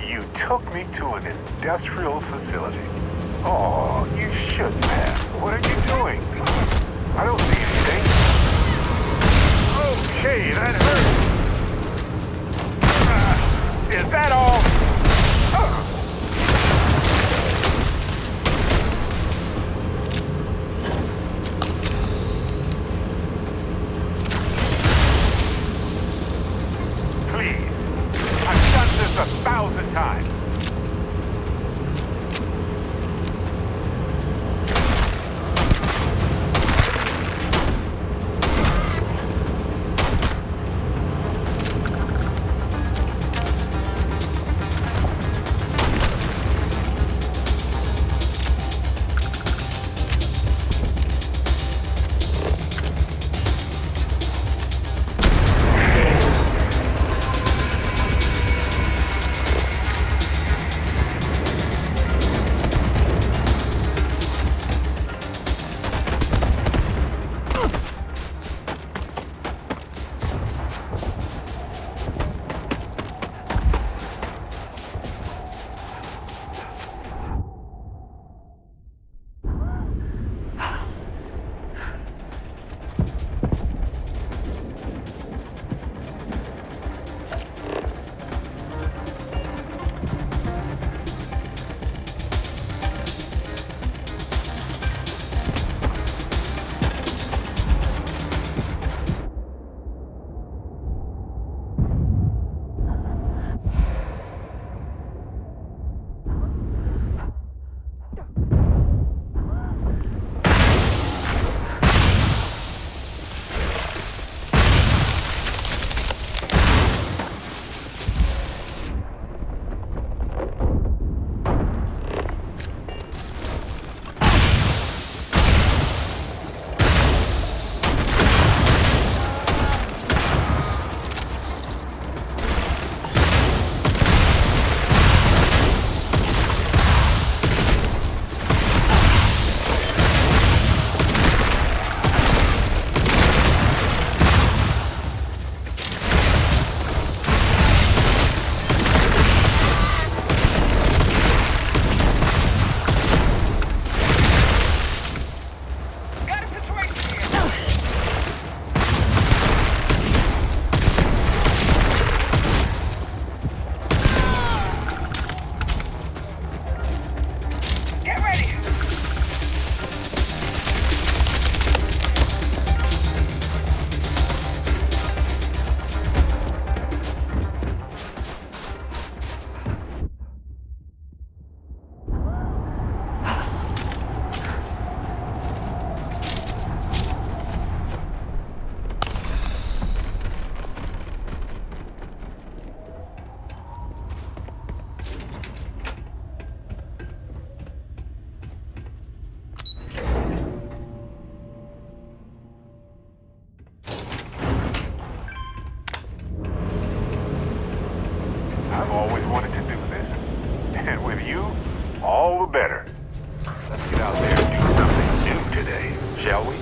You took me to an industrial facility. Oh, you shouldn't have. What are you doing? I don't see anything. Okay, that hurts. Is that all? Please. I've done this 1,000 times. I've always wanted to do this. And with you, all the better. Let's get out there and do something new today, shall we?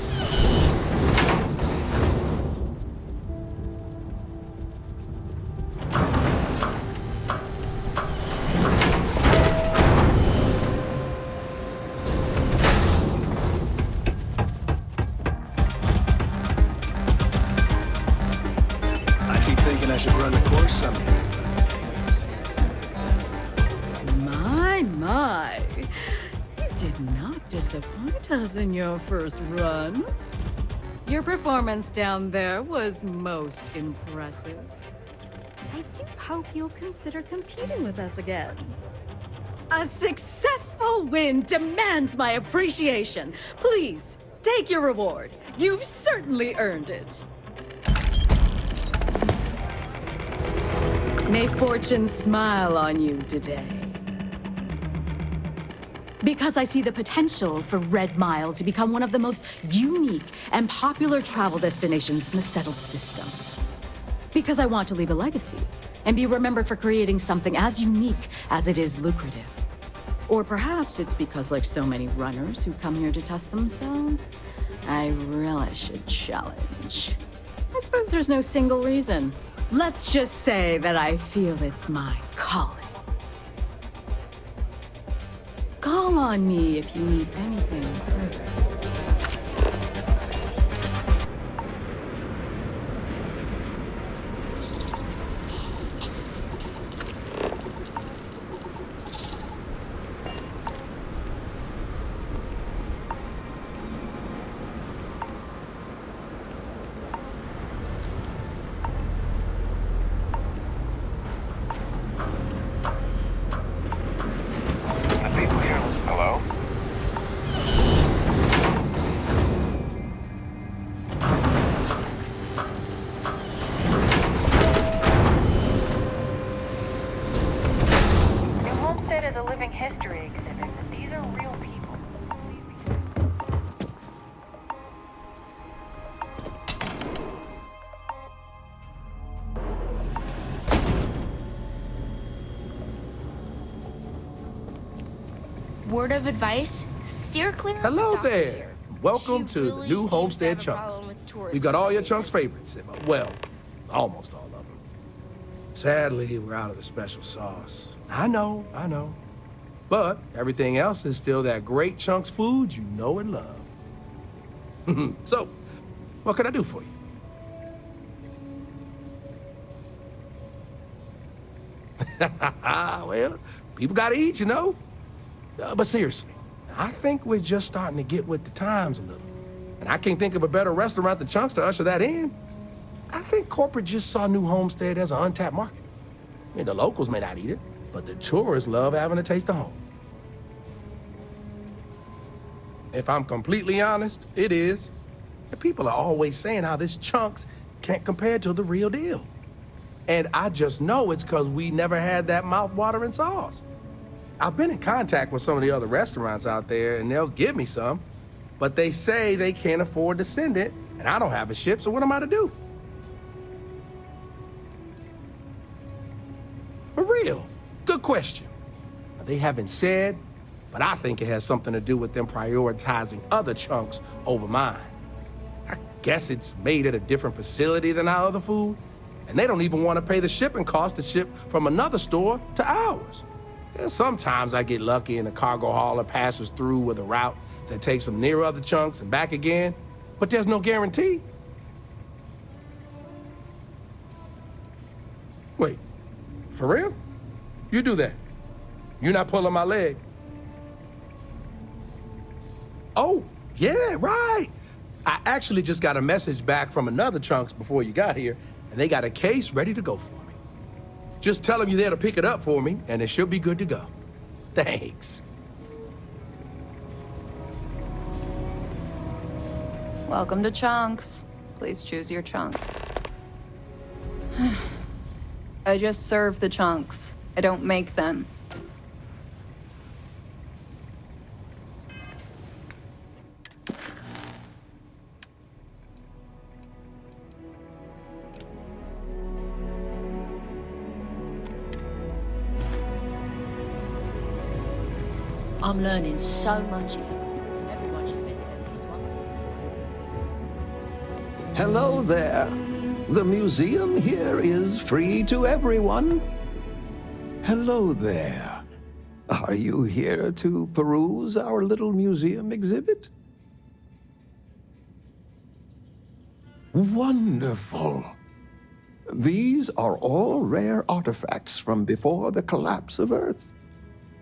I keep thinking I should run the course someday. My. You did not disappoint us in your first run. Your performance down there was most impressive. I do hope you'll consider competing with us again. A successful win demands my appreciation. Please, take your reward. You've certainly earned it. May fortune smile on you today. Because I see the potential for Red Mile to become one of the most unique and popular travel destinations in the settled systems. Because I want to leave a legacy and be remembered for creating something as unique as it is lucrative. Or perhaps it's because, like so many runners who come here to test themselves, I relish a challenge. I suppose there's no single reason. Let's just say that I feel it's my calling. Call on me if you need anything further. The people here. Hello? Your homestead is a living history exhibit. These are real people. Word of advice, steer clear of the Hello doctor there. here. Welcome She to really the new seems to Homestead have a Chunks. problem with tourists We've got for all some your Chunks' reason. favorites. Well, almost all of them. Sadly, we're out of the special sauce. I know. But everything else is still that great Chunks food you know and love. So, what can I do for you? Well, people gotta eat, you know? But seriously, I think we're just starting to get with the times a little. And I can't think of a better restaurant than Chunks to usher that in. I think corporate just saw New Homestead as an untapped market. I mean, the locals may not eat it, but the tourists love having a taste of home. If I'm completely honest, it is. And people are always saying how this Chunks can't compare to the real deal. And I just know it's because we never had that mouth-watering sauce. I've been in contact with some of the other restaurants out there, and they'll give me some, but they say they can't afford to send it, and I don't have a ship, so what am I to do? For real, good question. They haven't said, but I think it has something to do with them prioritizing other Chunks over mine. I guess it's made at a different facility than our other food, and they don't even want to pay the shipping cost to ship from another store to ours. And sometimes I get lucky and a cargo hauler passes through with a route that takes them near other Chunks and back again, but there's no guarantee. Wait, for real? You do that? You're not pulling my leg? Oh, yeah, right. I actually just got a message back from another Chunks before you got here, and they got a case ready to go for me. Just tell them you're there to pick it up for me, and it should be good to go. Thanks. Welcome to Chunks. Please choose your chunks. I just serve the chunks. I don't make them. I'm learning so much here. Everyone should visit at least once. Hello there. The museum here is free to everyone. Hello there. Are you here to peruse our little museum exhibit? Wonderful. These are all rare artifacts from before the collapse of Earth.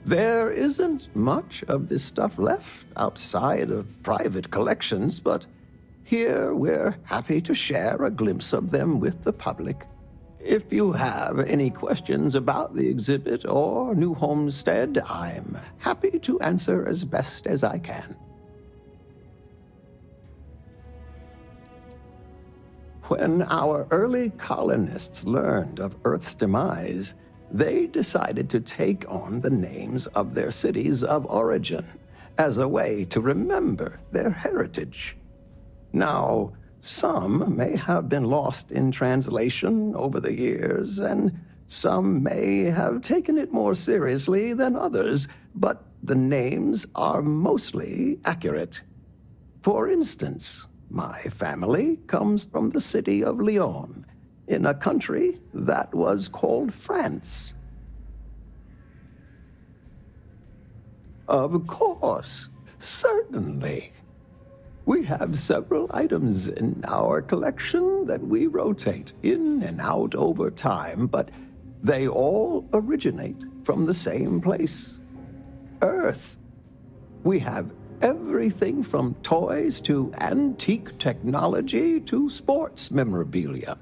There isn't much of this stuff left outside of private collections, but here we're happy to share a glimpse of them with the public. If you have any questions about the exhibit or New Homestead, I'm happy to answer as best as I can. When our early colonists learned of Earth's demise, they decided to take on the names of their cities of origin as a way to remember their heritage. Now, some may have been lost in translation over the years, and some may have taken it more seriously than others, but the names are mostly accurate. For instance, my family comes from the city of Lyon, in a country that was called France. Of course. Certainly. We have several items in our collection that we rotate in and out over time, but they all originate from the same place, Earth. We have everything from toys to antique technology to sports memorabilia.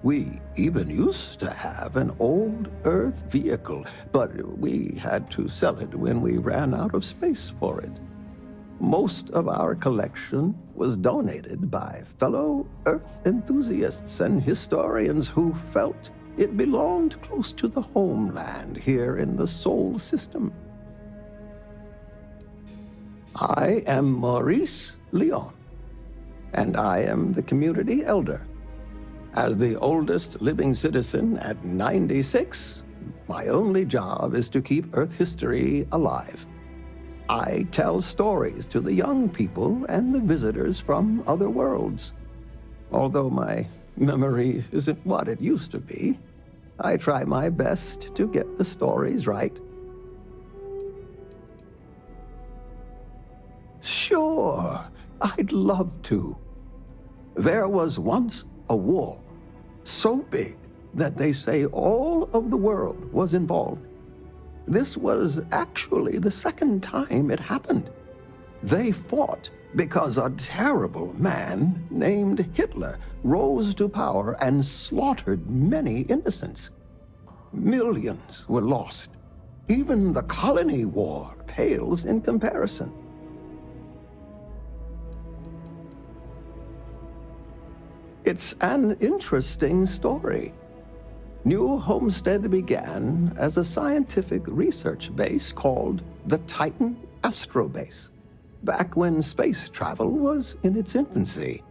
We even used to have an old Earth vehicle, but we had to sell it when we ran out of space for it. Most of our collection was donated by fellow Earth enthusiasts and historians who felt it belonged close to the homeland here in the Sol system. I am Maurice Leon, and I am the community elder. As the oldest living citizen at 96, my only job is to keep Earth history alive. I tell stories to the young people and the visitors from other worlds. Although my memory isn't what it used to be, I try my best to get the stories right. Sure, I'd love to. There was once a war, so big that they say all of the world was involved. This was actually the second time it happened. They fought because a terrible man named Hitler rose to power and slaughtered many innocents. Millions were lost. Even the colony war pales in comparison. It's an interesting story. New Homestead began as a scientific research base called the Titan Astrobase, back when space travel was in its infancy.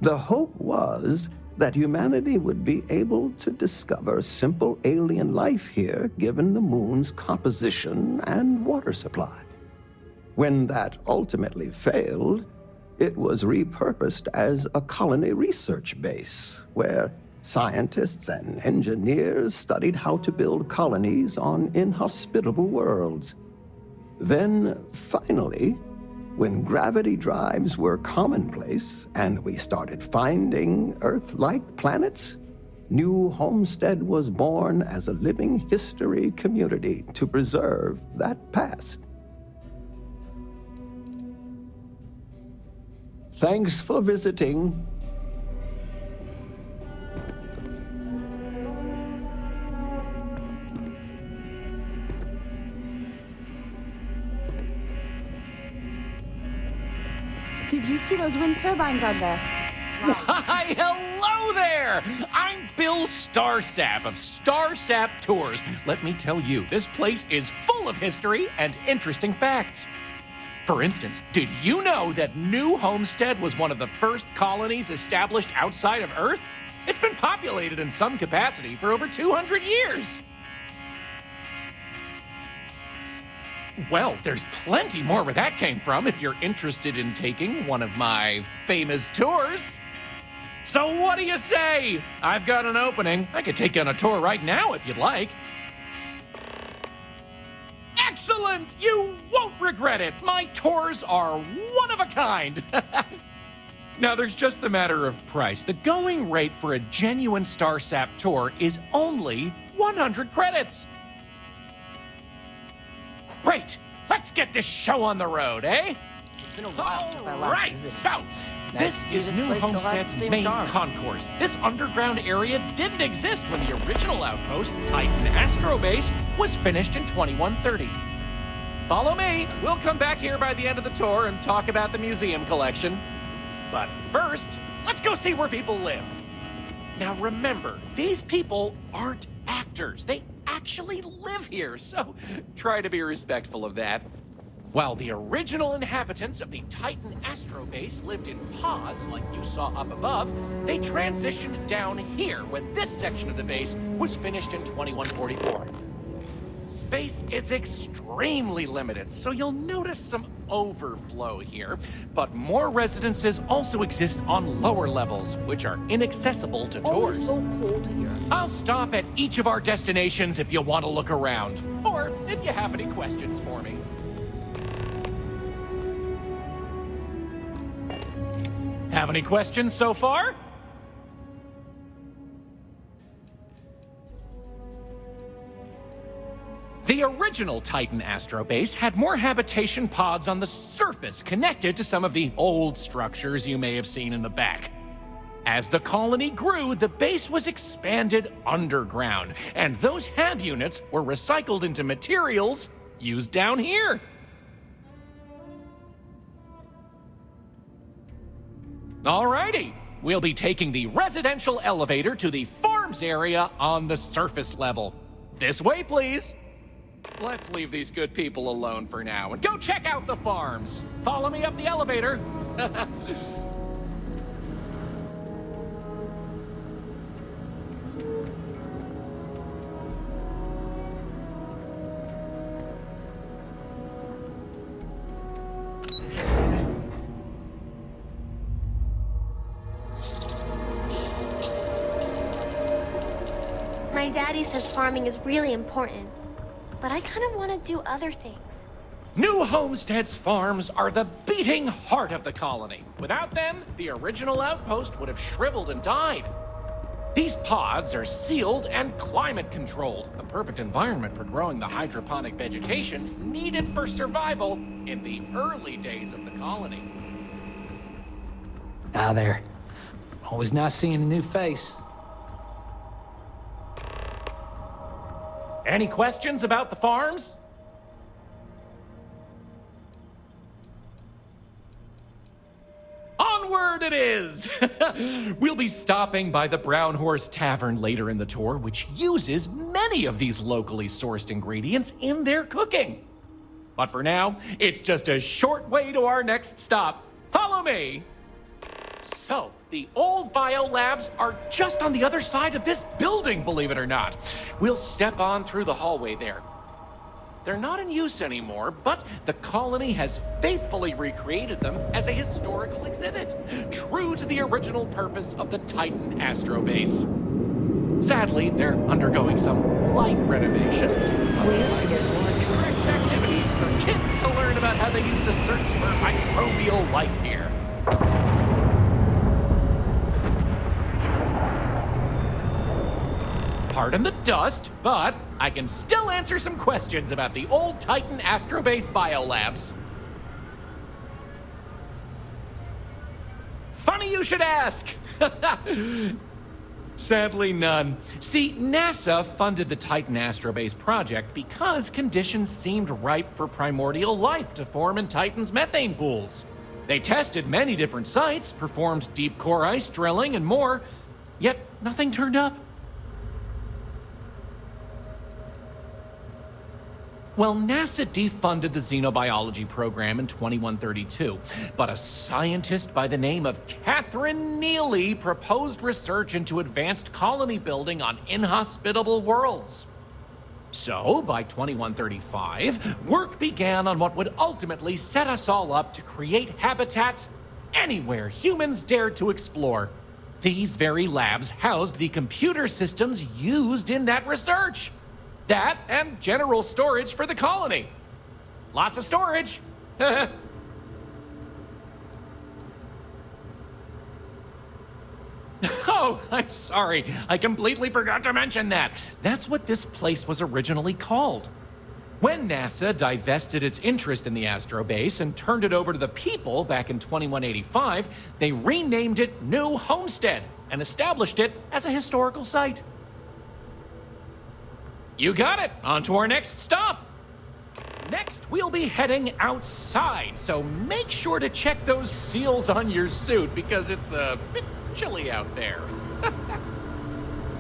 The hope was that humanity would be able to discover simple alien life here given the moon's composition and water supply. When that ultimately failed, it was repurposed as a colony research base, where scientists and engineers studied how to build colonies on inhospitable worlds. Then, finally, when gravity drives were commonplace and we started finding Earth-like planets, New Homestead was born as a living history community to preserve that past. Thanks for visiting. Did you see those wind turbines out there? Why, hello there! I'm Bill Starsap of Starsap Tours. Let me tell you, this place is full of history and interesting facts. For instance, did you know that New Homestead was one of the first colonies established outside of Earth? It's been populated in some capacity for over 200 years. Well, there's plenty more where that came from if you're interested in taking one of my famous tours. So what do you say? I've got an opening. I could take you on a tour right now if you'd like. Excellent! You won't regret it. My tours are one of a kind. Now, there's just the matter of price. The going rate for a genuine Starsap tour is only 100 credits. Great! Let's get this show on the road, eh? It's been a while since I last Right, visited. so this is New Homestead's main concourse. This underground area didn't exist when the original outpost, Titan Astrobase, was finished in 2130. Follow me. We'll come back here by the end of the tour and talk about the museum collection. But first, let's go see where people live. Now remember, these people aren't actors. They actually live here, so try to be respectful of that. While the original inhabitants of the Titan Astrobase lived in pods like you saw up above, they transitioned down here when this section of the base was finished in 2144. Space is extremely limited, so you'll notice some overflow here, but more residences also exist on lower levels, which are inaccessible to tours. So cold here. I'll stop at each of our destinations if you want to look around, or if you have any questions for me. Have any questions so far? The original Titan astrobase had more habitation pods on the surface connected to some of the old structures you may have seen in the back. As the colony grew, the base was expanded underground, and those hab units were recycled into materials used down here. Alrighty, we'll be taking the residential elevator to the farms area on the surface level. This way, please. Let's leave these good people alone for now and go check out the farms. Follow me up the elevator. My daddy says farming is really important, but I kind of want to do other things. New homesteads farms are the beating heart of the colony. Without them, the original outpost would have shriveled and died. These pods are sealed and climate controlled, the perfect environment for growing the hydroponic vegetation needed for survival in the early days of the colony. Ah, there. Always nice seeing a new face. Any questions about the farms? Onward it is! We'll be stopping by the Brown Horse Tavern later in the tour, which uses many of these locally sourced ingredients in their cooking. But for now, it's just a short way to our next stop. Follow me! So, the old biolabs are just on the other side of this building, believe it or not. We'll step on through the hallway there. They're not in use anymore, but the colony has faithfully recreated them as a historical exhibit, true to the original purpose of the Titan astrobase. Sadly, they're undergoing some light renovation. We used to get more tourist activities for kids to learn about how they used to search for microbial life here. Pardon the dust, but I can still answer some questions about the old Titan astrobase biolabs. Funny you should ask. Sadly, none. See, NASA funded the Titan astrobase project because conditions seemed ripe for primordial life to form in Titan's methane pools. They tested many different sites, performed deep core ice drilling, and more, yet nothing turned up. Well, NASA defunded the xenobiology program in 2132, but a scientist by the name of Catherine Neely proposed research into advanced colony building on inhospitable worlds. So, by 2135, work began on what would ultimately set us all up to create habitats anywhere humans dared to explore. These very labs housed the computer systems used in that research. That and general storage for the colony. Lots of storage. Oh, I'm sorry. I completely forgot to mention that. That's what this place was originally called. When NASA divested its interest in the astrobase and turned it over to the people back in 2185, they renamed it New Homestead and established it as a historical site. You got it. On to our next stop. Next, we'll be heading outside, so make sure to check those seals on your suit because it's a bit chilly out there.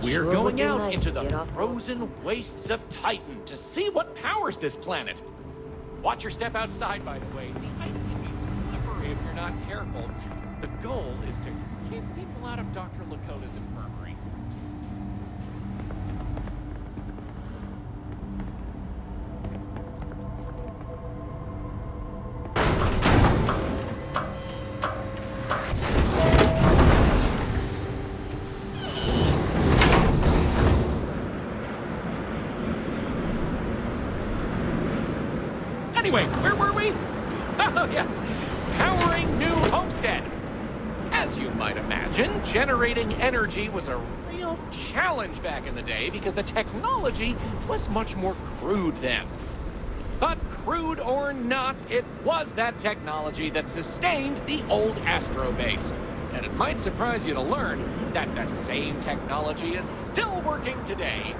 We're going out into the frozen wastes of Titan to see what powers this planet. Watch your step outside, by the way. The ice can be slippery if you're not careful. The goal is to keep people out of Dr. Lakota's infirmary. Anyway, where were we? Oh, yes. Powering New Homestead. As you might imagine, generating energy was a real challenge back in the day because the technology was much more crude then. But crude or not, it was that technology that sustained the old Astro base. And it might surprise you to learn that the same technology is still working today.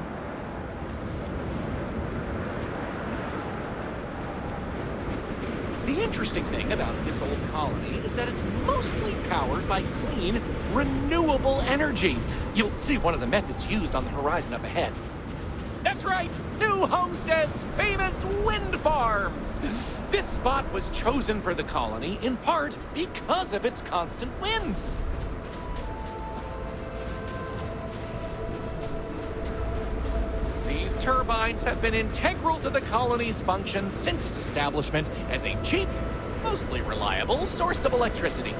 The interesting thing about this old colony is that it's mostly powered by clean, renewable energy. You'll see one of the methods used on the horizon up ahead. That's right, New Homestead's famous wind farms. This spot was chosen for the colony in part because of its constant winds. These turbines have been integral to the colony's function since its establishment as a cheap, mostly reliable source of electricity.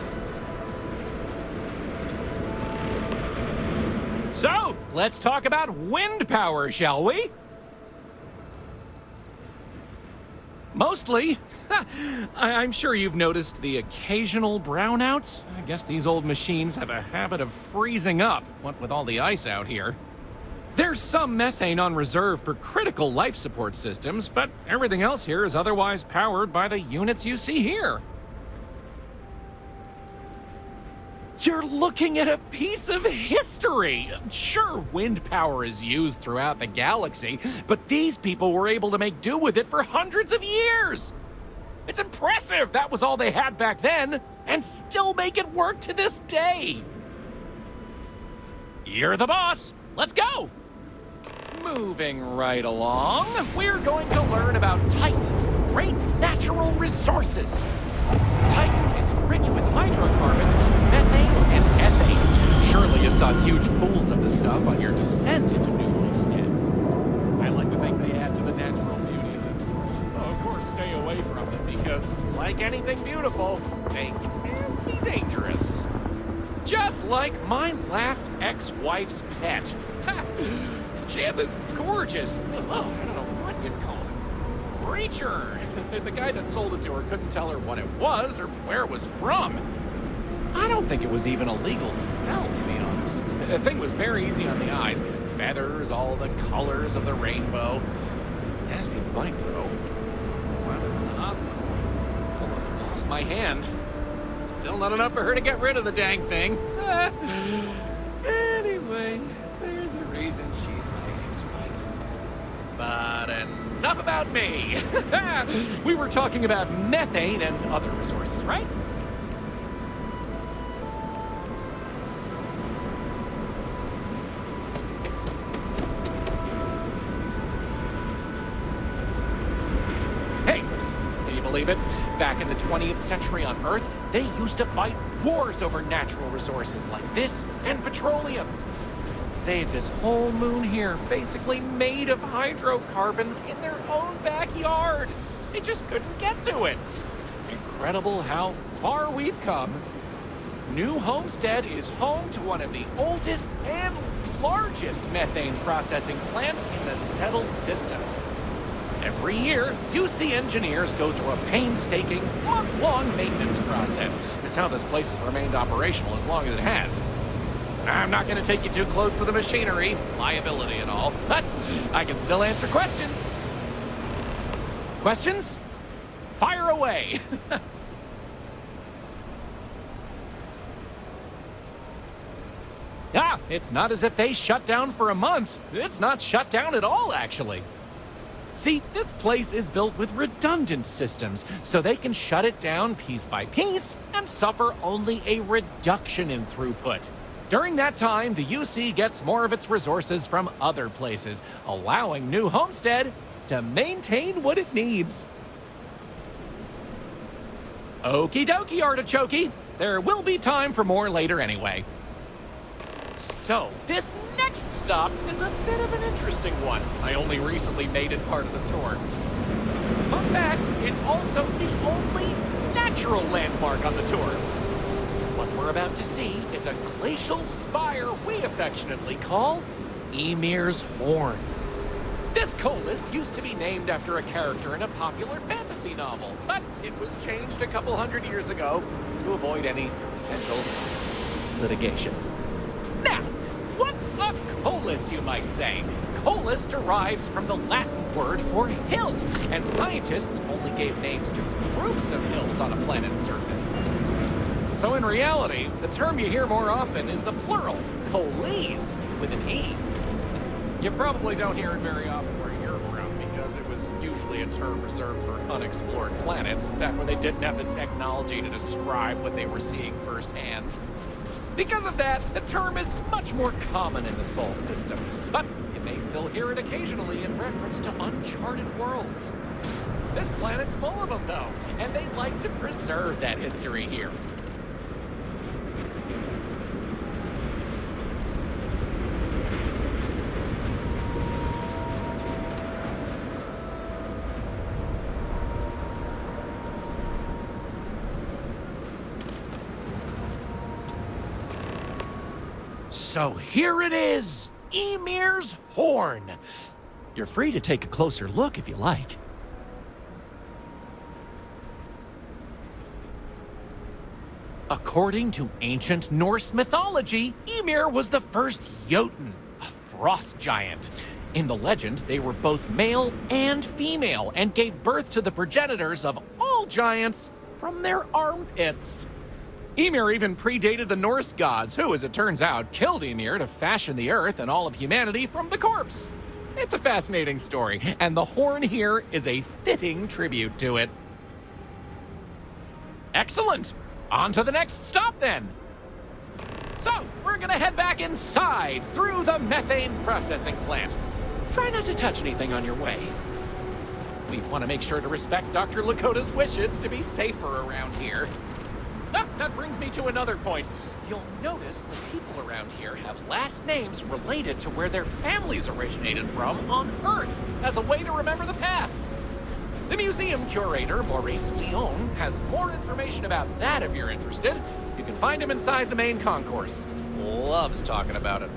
So, let's talk about wind power, shall we? Mostly. I'm sure you've noticed the occasional brownouts. I guess these old machines have a habit of freezing up, what with all the ice out here. There's some methane on reserve for critical life support systems, but everything else here is otherwise powered by the units you see here. You're looking at a piece of history. Sure, wind power is used throughout the galaxy, but these people were able to make do with it for hundreds of years. It's impressive that was all they had back then, and still make it work to this day. You're the boss. Let's go. Moving right along, we're going to learn about Titan's great natural resources. Titan is rich with hydrocarbons like methane and ethane. Surely you saw huge pools of the stuff on your descent into New Homestead. I like to think they add to the natural beauty of this world. Though, of course, stay away from them because, like anything beautiful, they can be dangerous. Just like my last ex-wife's pet. She had this gorgeous, I don't know what you'd call it, creature. The guy that sold it to her couldn't tell her what it was or where it was from. I don't think it was even a legal sell, to be honest. The thing was very easy on the eyes. Feathers, all the colors of the rainbow. Nasty bite, though. Wound up in the hospital. Almost lost my hand. Still not enough for her to get rid of the dang thing. Anyway, there's a reason she's my ex-wife. But enough about me. We were talking about methane and other resources, right? Hey, can you believe it? Back in the 20th century on Earth, they used to fight wars over natural resources like this and petroleum. They had this whole moon here, basically made of hydrocarbons in their own backyard. They just couldn't get to it. Incredible how far we've come. New Homestead is home to one of the oldest and largest methane processing plants in the settled systems. Every year, UC engineers go through a painstaking, month-long maintenance process. It's how this place has remained operational as long as it has. I'm not going to take you too close to the machinery, liability and all, but I can still answer questions. Questions? Fire away! It's not as if they shut down for a month. It's not shut down at all, actually. See, this place is built with redundant systems, so they can shut it down piece by piece and suffer only a reduction in throughput. During that time, the UC gets more of its resources from other places, allowing New Homestead to maintain what it needs. Okie dokie, artichoke. There will be time for more later anyway. So, this next stop is a bit of an interesting one. I only recently made it part of the tour. Fun fact, it's also the only natural landmark on the tour. What we're about to see is a glacial spire we affectionately call Ymir's Horn. This colus used to be named after a character in a popular fantasy novel, but it was changed a couple hundred years ago to avoid any potential litigation. Now, what's a colus, you might say? Colus derives from the Latin word for hill, and scientists only gave names to groups of hills on a planet's surface. So in reality, the term you hear more often is the plural, coles, with an E. You probably don't hear it very often where you're from, because it was usually a term reserved for unexplored planets, back when they didn't have the technology to describe what they were seeing firsthand. Because of that, the term is much more common in the Sol system, but you may still hear it occasionally in reference to uncharted worlds. This planet's full of them, though, and they like to preserve that history here. So here it is, Ymir's Horn. You're free to take a closer look if you like. According to ancient Norse mythology, Ymir was the first Jotun, a frost giant. In the legend, they were both male and female and gave birth to the progenitors of all giants from their armpits. Ymir even predated the Norse gods, who, as it turns out, killed Ymir to fashion the earth and all of humanity from the corpse. It's a fascinating story, and the horn here is a fitting tribute to it. Excellent! On to the next stop, then! So, we're gonna head back inside, through the methane processing plant. Try not to touch anything on your way. We want to make sure to respect Dr. Lakota's wishes to be safer around here. Ah, that brings me to another point. You'll notice the people around here have last names related to where their families originated from on Earth, as a way to remember the past. The museum curator, Maurice Leon, has more information about that if you're interested. You can find him inside the main concourse. Loves talking about it.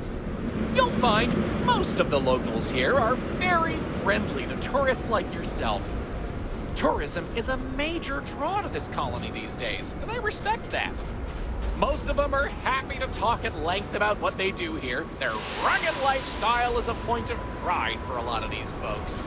You'll find most of the locals here are very friendly to tourists like yourself. Tourism is a major draw to this colony these days, and I respect that. Most of them are happy to talk at length about what they do here. Their rugged lifestyle is a point of pride for a lot of these folks.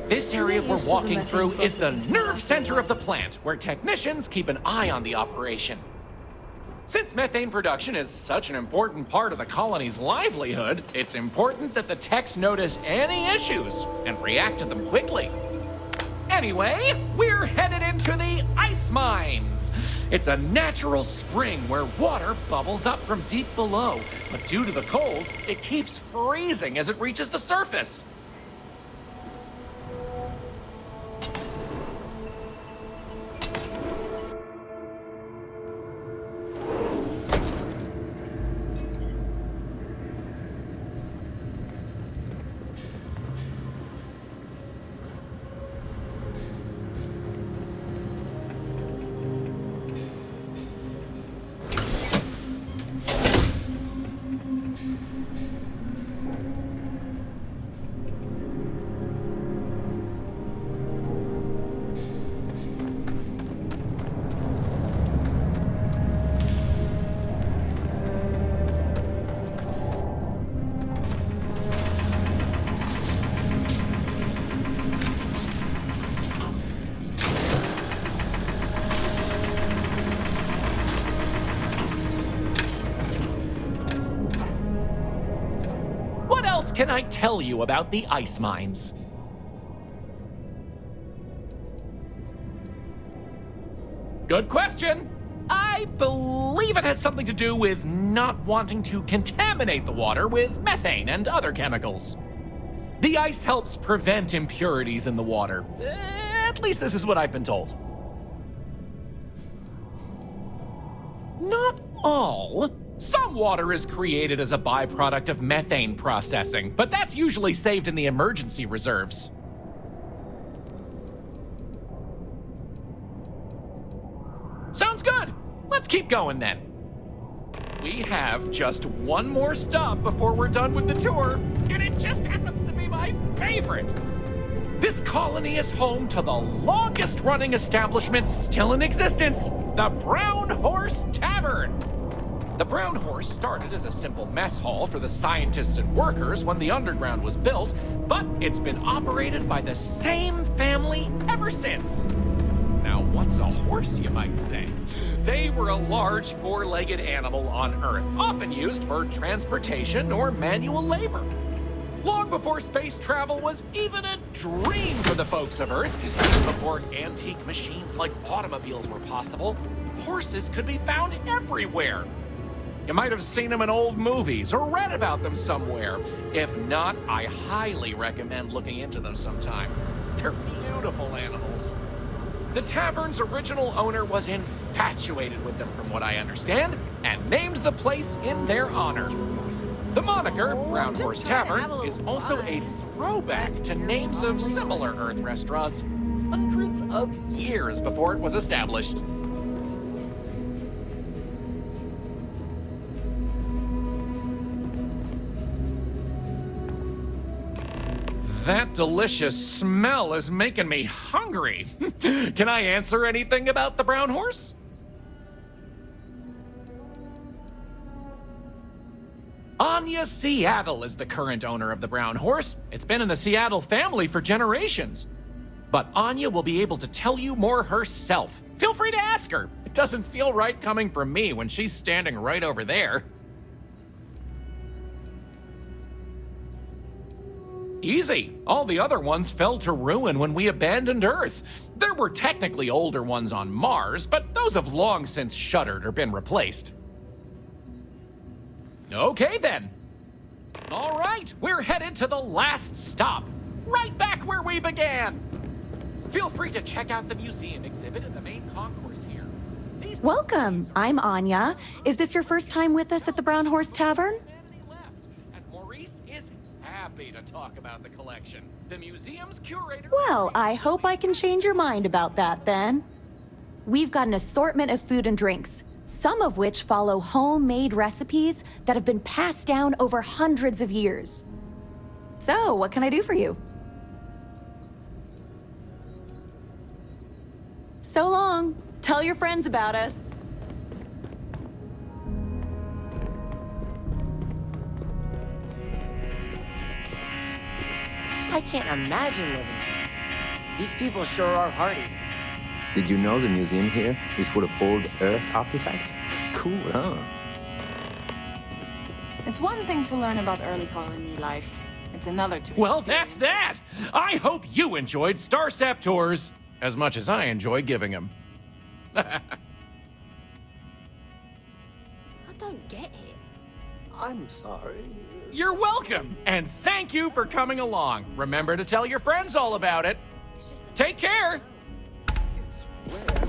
This area we're walking through is the nerve center of the plant, where technicians keep an eye on the operation. Since methane production is such an important part of the colony's livelihood, it's important that the techs notice any issues and react to them quickly. Anyway, we're headed into the ice mines. It's a natural spring where water bubbles up from deep below, but due to the cold, it keeps freezing as it reaches the surface. Can I tell you about the ice mines? Good question. I believe it has something to do with not wanting to contaminate the water with methane and other chemicals. The ice helps prevent impurities in the water. At least this is what I've been told. Not all. Some water is created as a byproduct of methane processing, but that's usually saved in the emergency reserves. Sounds good. Let's keep going then. We have just one more stop before we're done with the tour, and it just happens to be my favorite. This colony is home to the longest-running establishment still in existence, the Brown Horse Tavern. The Brown Horse started as a simple mess hall for the scientists and workers when the underground was built, but it's been operated by the same family ever since. Now, what's a horse, you might say? They were a large four-legged animal on Earth, often used for transportation or manual labor. Long before space travel was even a dream for the folks of Earth, even before antique machines like automobiles were possible, horses could be found everywhere. You might have seen them in old movies or read about them somewhere. If not, I highly recommend looking into them sometime. They're beautiful animals. The tavern's original owner was infatuated with them, from what I understand, and named the place in their honor. The moniker, Brown Horse Tavern, is also a throwback to names of similar Earth restaurants hundreds of years before it was established. That delicious smell is making me hungry. Can I answer anything about the Brown Horse? Anya Seattle is the current owner of the Brown Horse. It's been in the Seattle family for generations. But Anya will be able to tell you more herself. Feel free to ask her. It doesn't feel right coming from me when she's standing right over there. Easy. All the other ones fell to ruin when we abandoned Earth. There were technically older ones on Mars, but those have long since shuttered or been replaced. Okay then. All right, we're headed to the last stop, right back where we began. Feel free to check out the museum exhibit in the main concourse here. Welcome, I'm Anya. Is this your first time with us at the Brown Horse Tavern? Happy to talk about the collection. The museum's curator... Well, I hope I can change your mind about that, then. We've got an assortment of food and drinks, some of which follow homemade recipes that have been passed down over hundreds of years. So, what can I do for you? So long. Tell your friends about us. I can't imagine living here. These people sure are hardy. Did you know the museum here is full of old Earth artifacts? Cool, huh? It's one thing to learn about early colony life. It's another to... Well, that's that! I hope you enjoyed Starsap tours as much as I enjoy giving them. I don't get it. I'm sorry. You're welcome, and thank you for coming along. Remember to tell your friends all about it. Take care! It's where